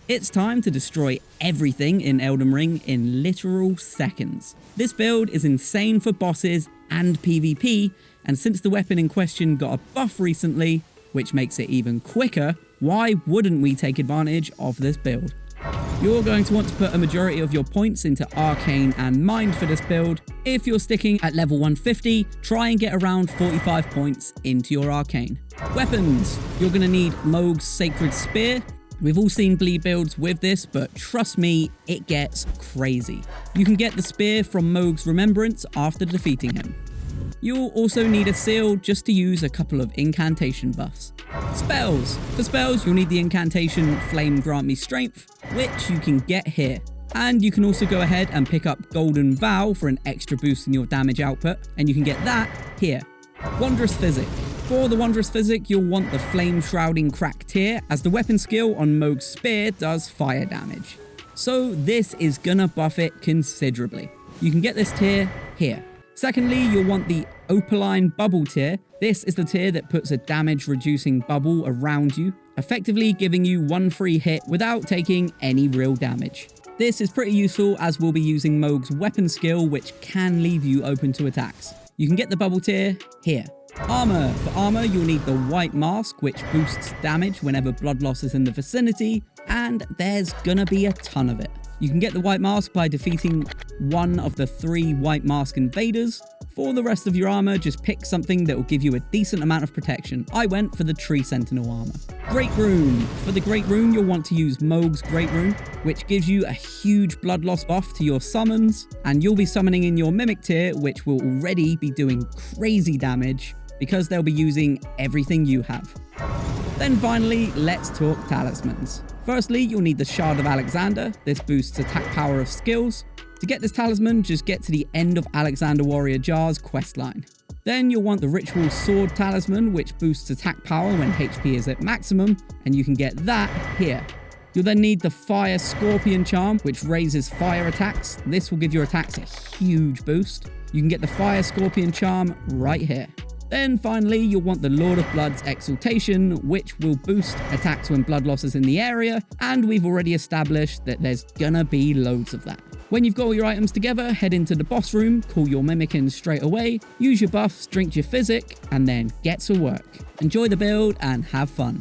It's time to destroy everything in Elden Ring in literal seconds. This build is insane for bosses and PvP, and since the weapon in question got a buff recently, which makes it even quicker, why wouldn't we take advantage of this build? You're going to want to put a majority of your points into Arcane and Mind for this build. If you're sticking at level 150, try and get around 45 points into your Arcane. Weapons. You're going to need Mohg's Sacred Spear. We've all seen bleed builds with this, but trust me, it gets crazy. You can get the spear from Mohg's Remembrance after defeating him. You'll also need a seal just to use a couple of incantation buffs. Spells. For spells, you'll need the incantation Flame Grant Me Strength, which you can get here. And you can also go ahead and pick up Golden Vow for an extra boost in your damage output, and you can get that here. Wondrous PHYSICK. For the Wondrous PHYSICK, you'll want the Flame Shrouding Crack tier, as the weapon skill on Mohg's Spear does fire damage. So this is gonna buff it considerably. You can get this tier here. Secondly, you'll want the Opaline Bubble tier. This is the tier that puts a damage reducing bubble around you, effectively giving you one free hit without taking any real damage. This is pretty useful as we'll be using Mohg's weapon skill, which can leave you open to attacks. You can get the bubble tier here. Armor. For armor, you'll need the White Mask, which boosts damage whenever blood loss is in the vicinity, and there's gonna be a ton of it. You can get the White Mask by defeating one of the 3 White Mask invaders. For the rest of your armor, just pick something that will give you a decent amount of protection. I went for the Tree Sentinel armor. Great Rune. For the Great Rune, you'll want to use Mohg's Great Rune, which gives you a huge blood loss buff to your summons, and you'll be summoning in your Mimic tier, which will already be doing crazy damage because they'll be using everything you have. Then finally, let's talk talismans. Firstly, you'll need the Shard of Alexander. This boosts attack power of skills. To get this talisman, just get to the end of Alexander Warrior Jar's questline. Then you'll want the Ritual Sword Talisman, which boosts attack power when HP is at maximum, and you can get that here. You'll then need the Fire Scorpion Charm, which raises fire attacks. This will give your attacks a huge boost. You can get the Fire Scorpion Charm right here. Then finally, you'll want the Lord of Blood's Exaltation, which will boost attacks when blood loss is in the area, and we've already established that there's gonna be loads of that. When you've got all your items together, head into the boss room, call your Mimic in straight away, use your buffs, drink your PHYSICK, and then get to work. Enjoy the build and have fun.